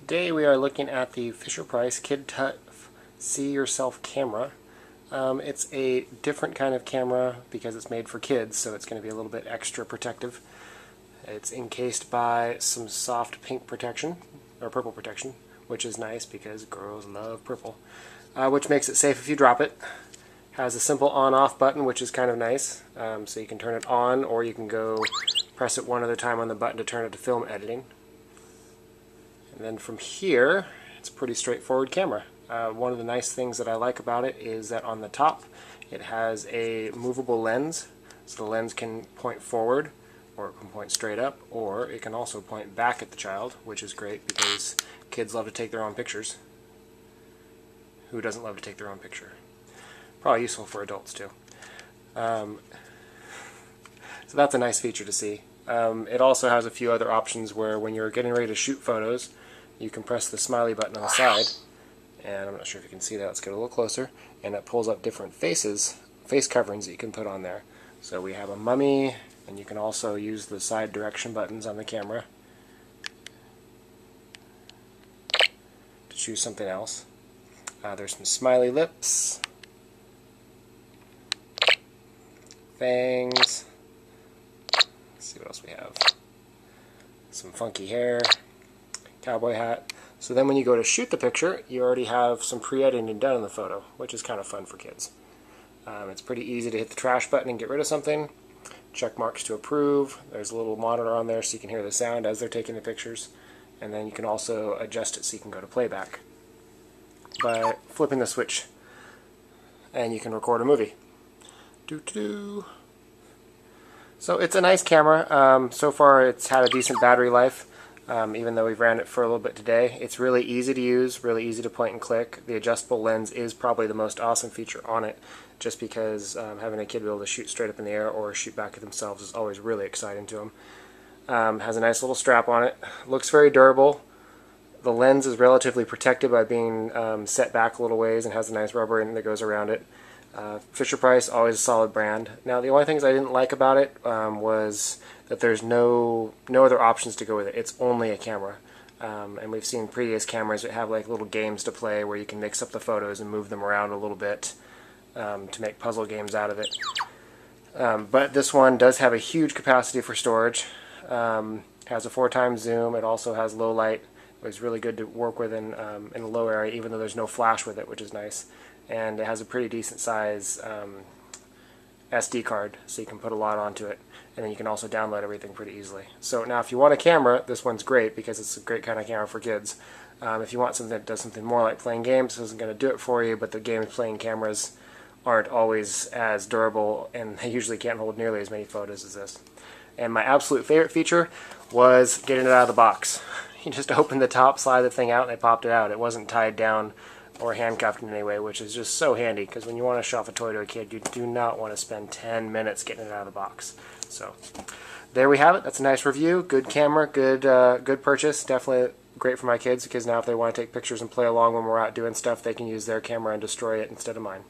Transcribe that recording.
Today we are looking at the Fisher-Price Kid Tough See Yourself camera. It's a different kind of camera because it's made for kids, so it's going to be a little bit extra protective. It's encased by some soft pink protection, or purple protection, which is nice because girls love purple, which makes it safe if you drop it. Has a simple on-off button, which is kind of nice, so you can turn it on, or you can go press it one at a time on the button to turn it to film editing. And then from here, it's a pretty straightforward camera. One of the nice things that I like about it is that on the top it has a movable lens, so the lens can point forward, or it can point straight up, or it can also point back at the child, which is great because kids love to take their own pictures. Who doesn't love to take their own picture? Probably useful for adults too. So that's a nice feature to see. It also has a few other options where when you're getting ready to shoot photos, you can press the smiley button on the side, and I'm not sure if you can see that, let's get a little closer, and it pulls up different face coverings that you can put on there. So we have a mummy, and you can also use the side direction buttons on the camera to choose something else. There's some smiley lips, fangs, let's see what else we have, some funky hair, cowboy hat. So then when you go to shoot the picture, you already have some pre-editing done in the photo, which is kind of fun for kids. It's pretty easy to hit the trash button and get rid of something. Check marks to approve. There's a little monitor on there so you can hear the sound as they're taking the pictures. And then you can also adjust it so you can go to playback by flipping the switch, and you can record a movie. Doo-doo. So it's a nice camera. So far it's had a decent battery life. Even though we've ran it for a little bit today. It's really easy to use, really easy to point and click. The adjustable lens is probably the most awesome feature on it, just because having a kid be able to shoot straight up in the air or shoot back at themselves is always really exciting to them. Has a nice little strap on it. Looks very durable. The lens is relatively protected by being set back a little ways and has a nice rubber that goes around it. Fisher-Price, always a solid brand. Now the only things I didn't like about it was that there's no other options to go with it. It's only a camera. And we've seen previous cameras that have like little games to play where you can mix up the photos and move them around a little bit to make puzzle games out of it. But this one does have a huge capacity for storage. Has a 4x zoom. It also has low light. It was really good to work with in a low area, even though there's no flash with it, which is nice. And it has a pretty decent size SD card, so you can put a lot onto it, and then you can also download everything pretty easily. So now if you want a camera, this one's great because it's a great kind of camera for kids. If you want something that does something more like playing games, this isn't going to do it for you, but the game playing cameras aren't always as durable, and they usually can't hold nearly as many photos as this. And my absolute favorite feature was getting it out of the box. You just opened the top, slide the thing out, and they popped it out. It wasn't tied down or handcuffed in any way, which is just so handy, because when you want to show off a toy to a kid, you do not want to spend 10 minutes getting it out of the box. So there we have it. That's a nice review. Good camera, good purchase. Definitely great for my kids, because now if they want to take pictures and play along when we're out doing stuff, they can use their camera and destroy it instead of mine.